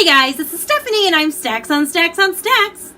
Hey guys, this is Stephanie and I'm Stacks on Stacks on Stacks.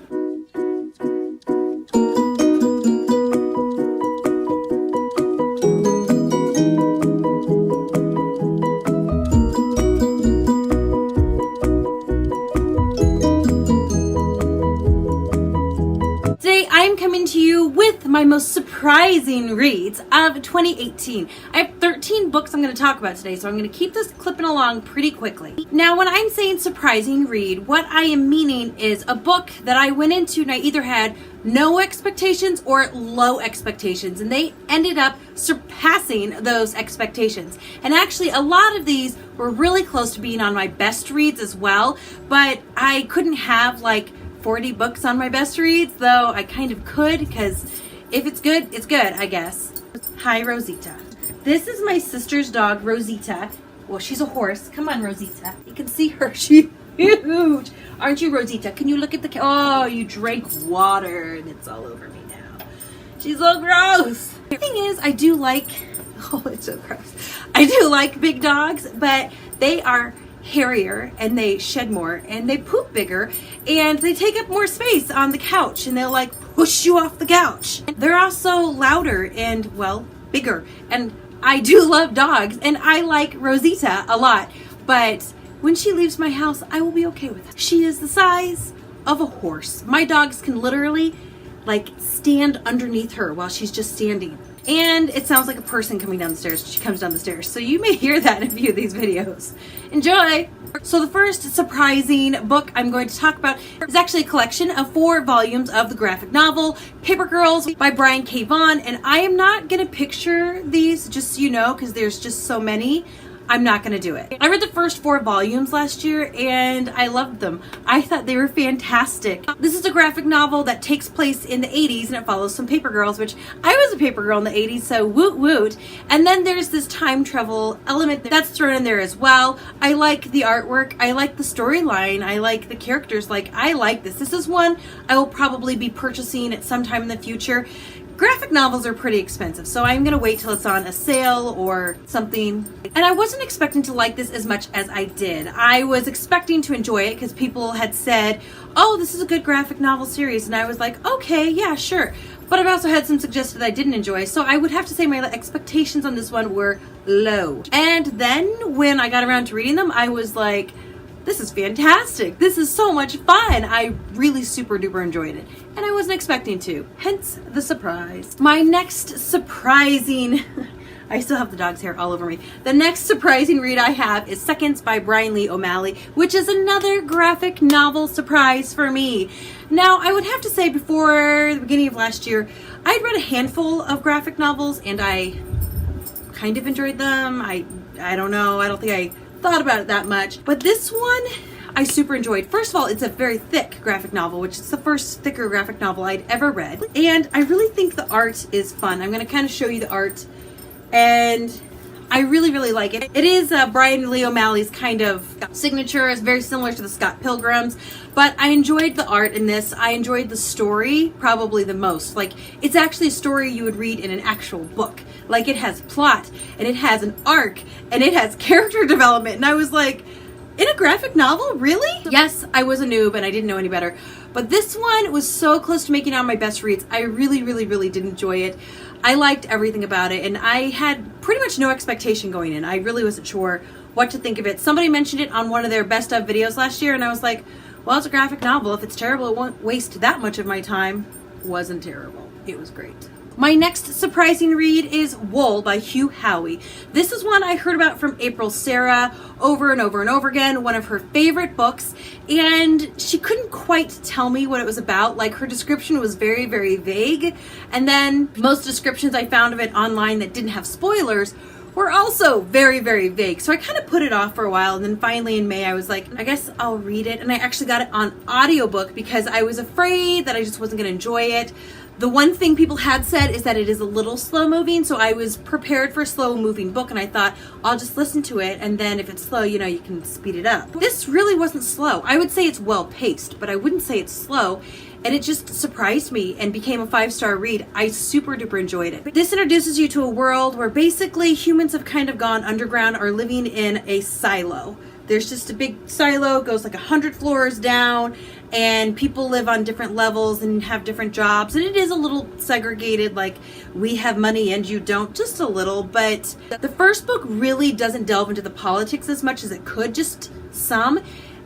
Today I'm coming to you with my most surprising reads of 2018. I have 13 books I'm going to talk about today, so I'm going to keep this clipping along pretty quickly. Now, when I'm saying surprising read, what I am meaning is a book that I went into and I either had no expectations or low expectations, and they ended up surpassing those expectations. And actually, a lot of these were really close to being on my best reads as well, but I couldn't have like 40 books on my best reads, though I kind of could, because if it's good, it's good, I guess. Hi, Rosita. This is my sister's dog, Rosita. Well, she's a horse. Come on, Rosita. You can see her. She's huge. Aren't you, Rosita? Can you look at the... Oh, you drank water, and it's all over me now. She's so gross. The thing is, I do like... Oh, it's so gross. I do like big dogs, but they are hairier and they shed more and they poop bigger and they take up more space on the couch and they'll like push you off the couch. They're also louder and, well, bigger. And I do love dogs and I like Rosita a lot, but when she leaves my house, I will be okay with it. She is the size of a horse. My dogs can literally like stand underneath her while she's just standing. And it sounds like a person coming down the stairs when she comes down the stairs. So you may hear that in a few of these videos. Enjoy! So the first surprising book I'm going to talk about is actually a collection of 4 volumes of the graphic novel Paper Girls by Brian K. Vaughan. And I am not going to picture these, just so you know, because there's just so many. I'm not going to do it. I read the first 4 volumes last year and I loved them. I thought they were fantastic. This is a graphic novel that takes place in the 80s and it follows some paper girls, which I was a paper girl in the 80s, so woot woot. And then there's this time travel element that's thrown in there as well. I like the artwork. I like the storyline. I like the characters. Like, I like this. This is one I will probably be purchasing at some time in the future. Graphic novels are pretty expensive, so I'm going to wait till it's on a sale or something. And I wasn't expecting to like this as much as I did. I was expecting to enjoy it because people had said, oh, this is a good graphic novel series. And I was like, okay, yeah, sure. But I've also had some suggested I didn't enjoy, so I would have to say my expectations on this one were low. And then when I got around to reading them, I was like, this is fantastic. This is so much fun. I really super duper enjoyed it. And I wasn't expecting to. Hence the surprise. My next surprising... I still have the dog's hair all over me. The next surprising read I have is Seconds by Brian Lee O'Malley, which is another graphic novel surprise for me. Now, I would have to say before the beginning of last year, I'd read a handful of graphic novels and I kind of enjoyed them. I don't know. I don't think I thought about it that much, but this one I super enjoyed. First of all, it's a very thick graphic novel, which is the first thicker graphic novel I'd ever read, and I really think the art is fun. I'm going to kind of show you the art, and I really like it. It is Brian Lee O'Malley's kind of signature. It's very similar to the Scott Pilgrims, but I enjoyed the art in this. I enjoyed the story probably the most. Like, it's actually a story you would read in an actual book. Like, it has plot, and it has an arc, and it has character development, and I was like, in a graphic novel? Really? Yes, I was a noob, and I didn't know any better, but this one was so close to making it on my best reads. I really did enjoy it. I liked everything about it, and I had pretty much no expectation going in. I really wasn't sure what to think of it. Somebody mentioned it on one of their best of videos last year, and I was like, well, it's a graphic novel. If it's terrible, it won't waste that much of my time. Wasn't terrible. It was great. My next surprising read is Wool by Hugh Howey. This is one I heard about from April Sarah over and over again, one of her favorite books, and she couldn't quite tell me what it was about. Like, her description was very vague, and then most descriptions I found of it online that didn't have spoilers were also very vague. So I kind of put it off for a while, and then finally in May I was like, I guess I'll read it, and I actually got it on audiobook because I was afraid that I just wasn't going to enjoy it. The one thing people had said is that it is a little slow moving, so I was prepared for a slow moving book, and I thought I'll just listen to it, and then if it's slow, you know, you can speed it up. This really wasn't slow. I would say it's well paced, but I wouldn't say it's slow. and it just surprised me and became a 5-star read. I super duper enjoyed it. This introduces you to a world where basically humans have kind of gone underground or living in a silo. There's just a big silo, goes like 100 floors down, and people live on different levels and have different jobs. And it is a little segregated, like we have money and you don't, just a little. But the first book really doesn't delve into the politics as much as it could, just some.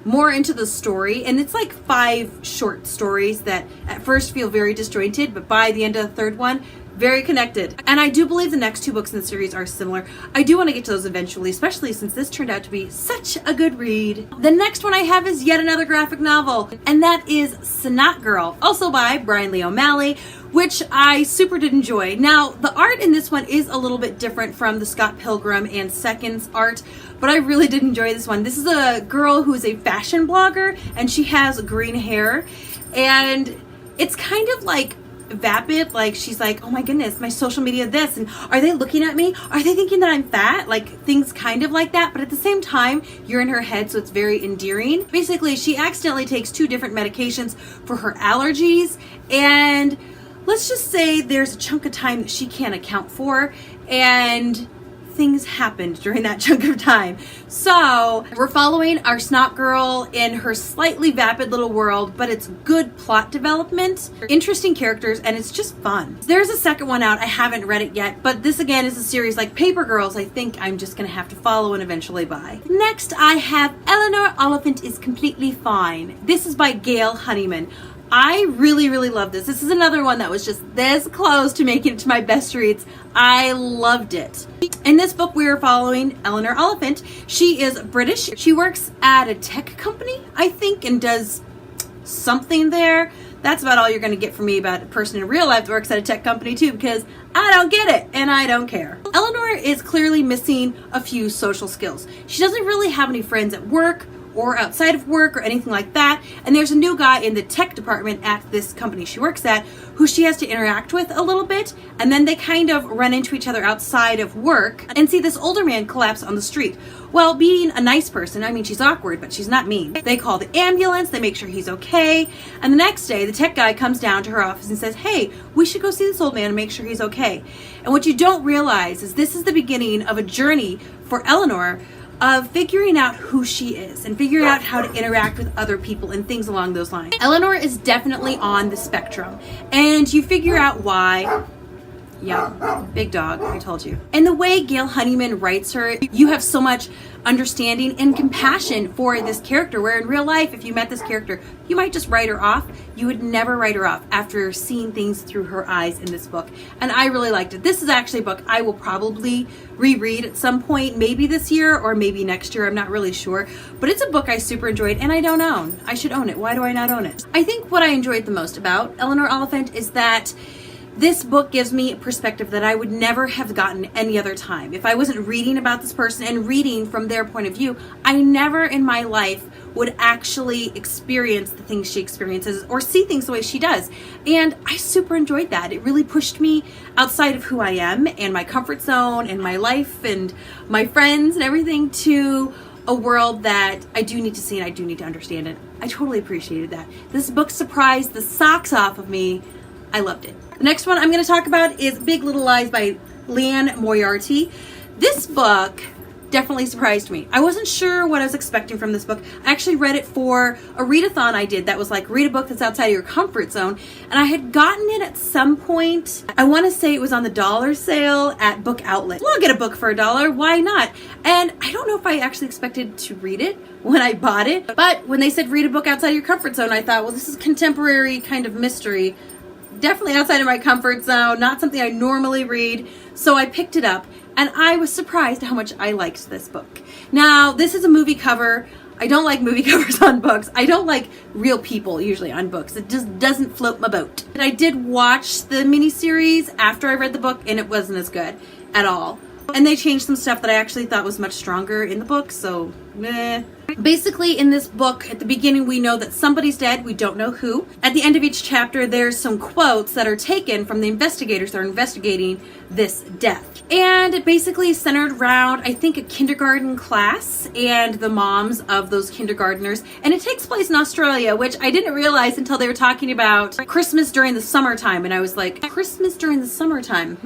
More into the story, and it's like 5 short stories that at first feel very disjointed, but by the end of the third one, very connected. And I do believe the next 2 books in the series are similar. I do want to get to those eventually, especially since this turned out to be such a good read. The next one I have is yet another graphic novel, and that is Snot Girl, also by Brian Lee O'Malley, which I super did enjoy. Now, the art in this one is a little bit different from the Scott Pilgrim and Seconds art, but I really did enjoy this one. This is a girl who is a fashion blogger, and she has green hair, and it's kind of like vapid, like she's like, oh my goodness, my social media this, and are they looking at me? Are they thinking that I'm fat? Like things kind of like that, but at the same time, you're in her head, so it's very endearing. Basically, she accidentally takes 2 different medications for her allergies, and let's just say there's a chunk of time that she can't account for, and things happened during that chunk of time. So we're following our Snot Girl in her slightly vapid little world, but it's good plot development, interesting characters, and it's just fun. There's a second one out. I haven't read it yet, but this again is a series like Paper Girls. I think I'm just gonna have to follow and eventually buy. Next, I have Eleanor Oliphant is Completely Fine. This is by Gail Honeyman. I really, really love this. This is another one that was just this close to making it to my best reads. I loved it. In this book, we are following Eleanor Oliphant. She is British. She works at a tech company, I think, and does something there. That's about all you're going to get from me about a person in real life that works at a tech company too, because I don't get it and I don't care. Eleanor is clearly missing a few social skills. She doesn't really have any friends at work or outside of work or anything like that. And there's a new guy in the tech department at this company she works at who she has to interact with a little bit. And then they kind of run into each other outside of work and see this older man collapse on the street. Well, being a nice person, I mean, she's awkward, but she's not mean. They call the ambulance, they make sure he's okay. And the next day, the tech guy comes down to her office and says, hey, we should go see this old man and make sure he's okay. And what you don't realize is this is the beginning of a journey for Eleanor of figuring out who she is and figuring out how to interact with other people and things along those lines. Eleanor is definitely on the spectrum, and you figure out why. Yeah, big dog, I told you. And the way Gail Honeyman writes her, you have so much understanding and compassion for this character, where in real life, if you met this character, you might just write her off. You would never write her off after seeing things through her eyes in this book. And I really liked it. This is actually a book I will probably reread at some point, maybe this year or maybe next year. I'm not really sure. But it's a book I super enjoyed and I don't own. I should own it. Why do I not own it? I think what I enjoyed the most about Eleanor Oliphant is that this book gives me a perspective that I would never have gotten any other time. If I wasn't reading about this person and reading from their point of view, I never in my life would actually experience the things she experiences or see things the way she does. And I super enjoyed that. It really pushed me outside of who I am and my comfort zone and my life and my friends and everything to a world that I do need to see and I do need to understand it. I totally appreciated that. This book surprised the socks off of me. I loved it. The next one I'm going to talk about is Big Little Lies by Leanne Moriarty. This book definitely surprised me. I wasn't sure what I was expecting from this book. I actually read it for a readathon I did that was like, read a book that's outside of your comfort zone. And I had gotten it at some point. I want to say it was on the dollar sale at Book Outlet. Well, I'll get a book for $1. Why not? And I don't know if I actually expected to read it when I bought it. But when they said read a book outside of your comfort zone, I thought, well, this is contemporary kind of mystery. Definitely outside of my comfort zone, not something I normally read. So I picked it up and I was surprised how much I liked this book. Now, this is a movie cover. I don't like movie covers on books. I don't like real people usually on books. It just doesn't float my boat. And I did watch the miniseries after I read the book and it wasn't as good at all. And they changed some stuff that I actually thought was much stronger in the book, so meh. Basically, in this book, at the beginning, we know that somebody's dead. We don't know who. At the end of each chapter, there's some quotes that are taken from the investigators that are investigating this death. And it basically is centered around, I think, a kindergarten class and the moms of those kindergartners. And it takes place in Australia, which I didn't realize until they were talking about Christmas during the summertime. And I was like, Christmas during the summertime,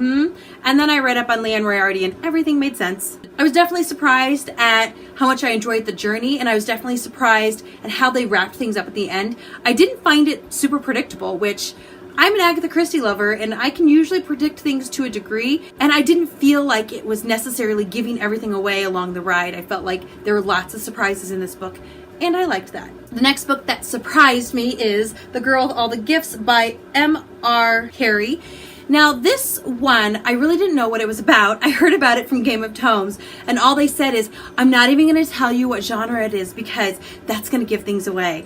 And then I read up on Leanne Moriarty and everything made sense. I was definitely surprised at how much I enjoyed enjoyed the journey, and I was definitely surprised at how they wrapped things up at the end. I didn't find it super predictable, which I'm an Agatha Christie lover, and I can usually predict things to a degree, and I didn't feel like it was necessarily giving everything away along the ride. I felt like there were lots of surprises in this book, and I liked that. The next book that surprised me is The Girl with All the Gifts by M.R. Carey. Now, this one, I really didn't know what it was about. I heard about it from Game of Tomes, and all they said is, I'm not even going to tell you what genre it is because that's going to give things away.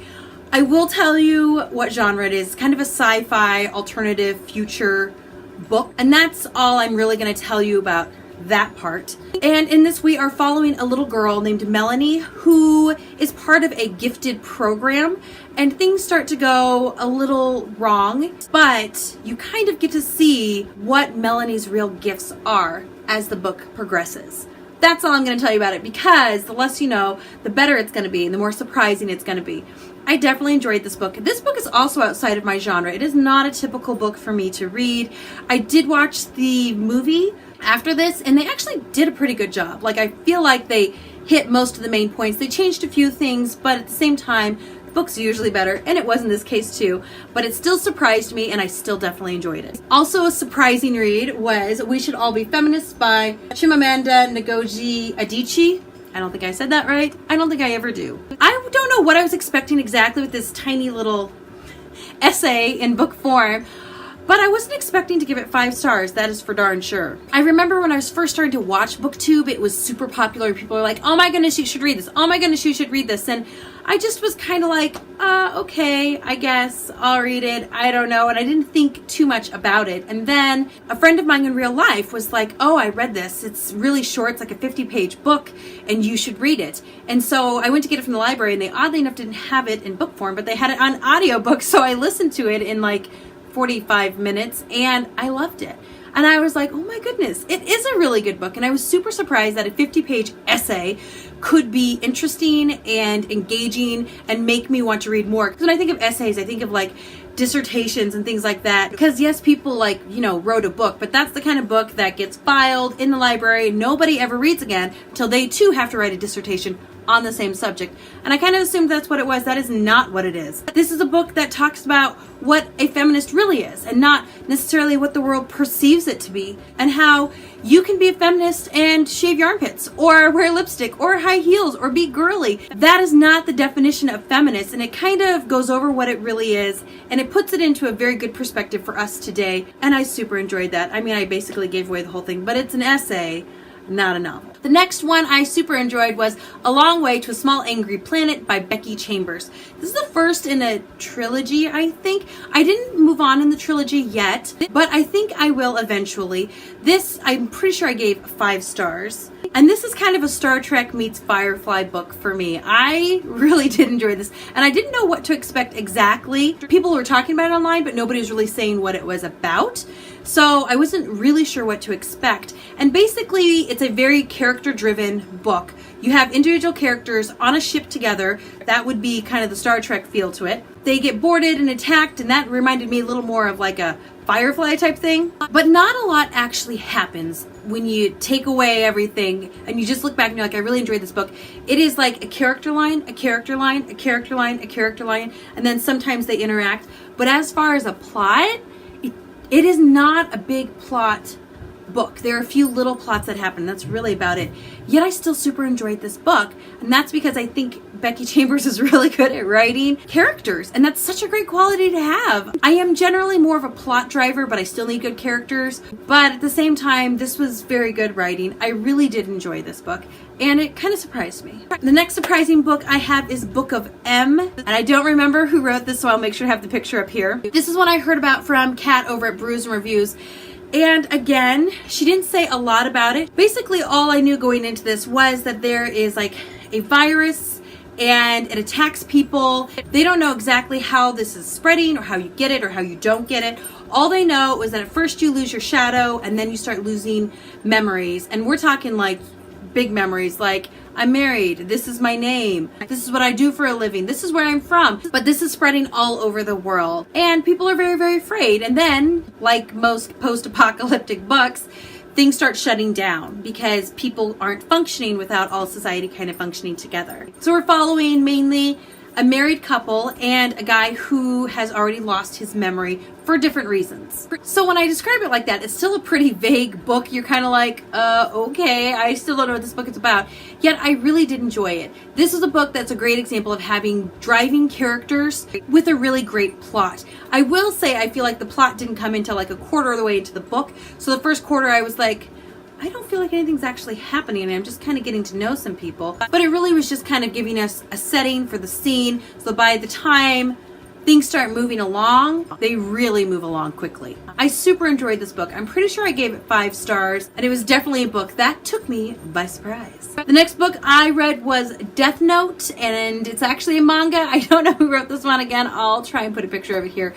I will tell you what genre it is. It's kind of a sci-fi, alternative, future book. And that's all I'm really going to tell you about that part. And in this, we are following a little girl named Melanie who is part of a gifted program. And things start to go a little wrong. But you kind of get to see what Melanie's real gifts are as the book progresses. That's all I'm going to tell you about it, because the less you know, the better it's going to be and the more surprising it's going to be. I definitely enjoyed this book. This book is also outside of my genre. It is not a typical book for me to read. I did watch the movie after this, and they actually did a pretty good job. Like, I feel like they hit most of the main points. They changed a few things, but at the same time, the book's usually better, and it was in this case too. But it still surprised me, and I still definitely enjoyed it. Also a surprising read was We Should All Be Feminists by Chimamanda Ngozi Adichie. I don't think I said that right. I don't think I ever do. I don't know what I was expecting exactly with this tiny little essay in book form, but I wasn't expecting to give it 5 stars. That is for darn sure. I remember when I was first starting to watch BookTube, it was super popular. People were like, oh my goodness, you should read this. Oh my goodness, you should read this. And I just was kind of like, okay, I guess I'll read it. I don't know. And I didn't think too much about it. And then a friend of mine in real life was like, oh, I read this. It's really short. It's like a 50-page book and you should read it. And so I went to get it from the library, and they oddly enough didn't have it in book form, but they had it on audiobook. So I listened to it in like 45 minutes and I loved it. And I was like, oh my goodness, it is a really good book. And I was super surprised that a 50-page essay could be interesting and engaging and make me want to read more. Because when I think of essays, I think of like dissertations and things like that. Because yes, people like, wrote a book, but that's the kind of book that gets filed in the library and nobody ever reads again until they too have to write a dissertation on the same subject. And I kind of assumed that's what it was. That is not what it is. This is a book that talks about what a feminist really is and not necessarily what the world perceives it to be, and how you can be a feminist and shave your armpits or wear lipstick or high heels or be girly. That is not the definition of feminist, and it kind of goes over what it really is, and it puts it into a very good perspective for us today, and I super enjoyed that. I mean, I basically gave away the whole thing, but it's an essay, not a novel. The next one I super enjoyed was A Long Way to a Small Angry Planet by Becky Chambers. This is the first in a trilogy, I think. I didn't move on in the trilogy yet, but I think I will eventually. This, I'm pretty sure I gave 5 stars. And this is kind of a Star Trek meets Firefly book for me. I really did enjoy this, and I didn't know what to expect exactly. People were talking about it online, but nobody was really saying what it was about. So I wasn't really sure what to expect. And basically, it's a very character-driven book. You have individual characters on a ship together. That would be kind of the Star Trek feel to it. They get boarded and attacked, and that reminded me a little more of like a Firefly type thing. But not a lot actually happens when you take away everything and you just look back and you're like, I really enjoyed this book. It is like a character line, a character line, a character line, a character line, and then sometimes they interact. But as far as a plot, it is not a big plot book. There are a few little plots that happen. That's really about it. Yet I still super enjoyed this book. And that's because I think Becky Chambers is really good at writing characters. And that's such a great quality to have. I am generally more of a plot driver, but I still need good characters. But at the same time, this was very good writing. I really did enjoy this book, and it kind of surprised me. The next surprising book I have is Book of M. And I don't remember who wrote this, so I'll make sure to have the picture up here. This is one I heard about from Kat over at Brews and Reviews. And again, she didn't say a lot about it. Basically, all I knew going into this was that there is like a virus and it attacks people. They don't know exactly how this is spreading or how you get it or how you don't get it. All they know is that at first you lose your shadow and then you start losing memories. And we're talking like big memories, like I'm married, this is my name, this is what I do for a living, this is where I'm from. But this is spreading all over the world and people are very, very afraid. And then, like most post-apocalyptic books, things start shutting down because people aren't functioning without all society kind of functioning together. So we're following mainly a married couple and a guy who has already lost his memory for different reasons. So when I describe it like that, it's still a pretty vague book. You're kind of like, okay, I still don't know what this book is about. Yet I really did enjoy it. This is a book that's a great example of having driving characters with a really great plot. I will say I feel like the plot didn't come until like a quarter of the way into the book. So the first quarter I was like, I don't feel like anything's actually happening, and I'm just kind of getting to know some people. But it really was just kind of giving us a setting for the scene, so by the time things start moving along, they really move along quickly. I super enjoyed this book. I'm pretty sure I gave it 5 stars, and it was definitely a book that took me by surprise. The next book I read was Death Note, and it's actually a manga. I don't know who wrote this one. Again, I'll try and put a picture of it here,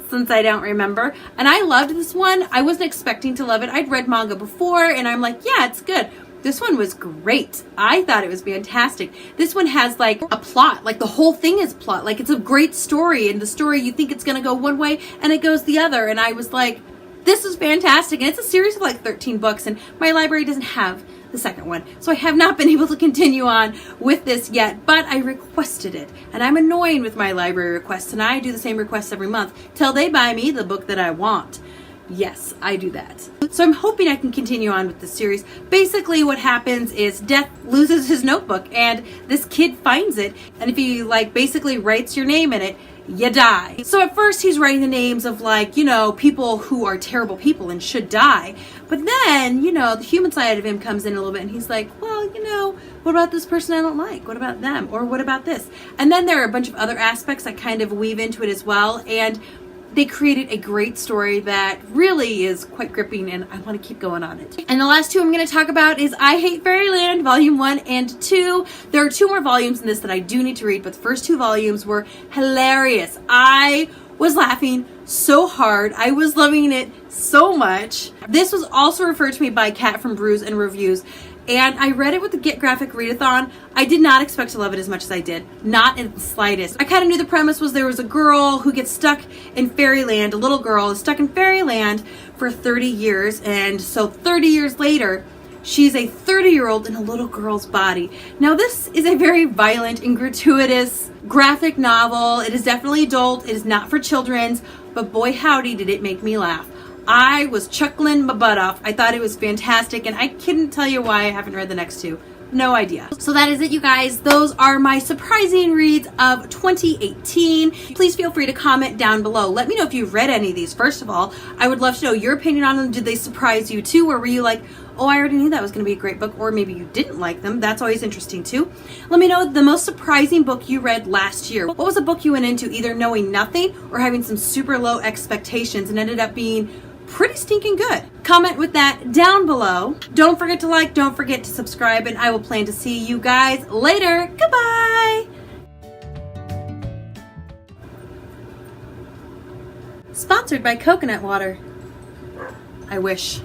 since I don't remember. And I loved this one. I wasn't expecting to love it. I'd read manga before and I'm like, yeah, it's good. This one was great. I thought it was fantastic. This one has like a plot, like the whole thing is plot. Like it's a great story, and the story you think it's gonna go one way and it goes the other. And I was like, this is fantastic. And it's a series of like 13 books, and my library doesn't have the second one. So I have not been able to continue on with this yet, but I requested it. And I'm annoying with my library requests, and I do the same requests every month till they buy me the book that I want. Yes, I do that. So I'm hoping I can continue on with this series. Basically what happens is Death loses his notebook, and this kid finds it, and if he like basically writes your name in it, you die. So at first he's writing the names of like, you know, people who are terrible people and should die. But then, you know, the human side of him comes in a little bit, and he's like, well, you know, what about this person I don't like? What about them? Or what about this? And then there are a bunch of other aspects that kind of weave into it as well. And they created a great story that really is quite gripping, and I want to keep going on it. And the last 2 I'm going to talk about is I Hate Fairyland, Volume 1 and 2. There are 2 more volumes in this that I do need to read, but the first 2 volumes were hilarious. I was laughing so hard. I was loving it so much. This was also referred to me by Kat from Brews and Reviews, and I read it with the Get Graphic Readathon. I did not expect to love it as much as I did. Not in the slightest. I kind of knew the premise was there was a girl who gets stuck in fairyland. A little girl is stuck in fairyland for 30 years. And so 30 years later, she's a 30-year-old in a little girl's body. Now this is a very violent and gratuitous graphic novel. It is definitely adult. It is not for children's. But boy howdy did it make me laugh. I was chuckling my butt off. I thought it was fantastic, and I couldn't tell you why I haven't read the next 2. No idea. So that is it, you guys. Those are my surprising reads of 2018. Please feel free to comment down below. Let me know if you've read any of these. First of all, I would love to know your opinion on them. Did they surprise you too? Or were you like, oh, I already knew that was going to be a great book, or maybe you didn't like them? That's always interesting too. Let me know the most surprising book you read last year. What was a book you went into either knowing nothing or having some super low expectations and ended up being pretty stinking good? Comment with that down below. Don't forget to like, don't forget to subscribe, and I will plan to see you guys later. Goodbye! Sponsored by coconut water. I wish.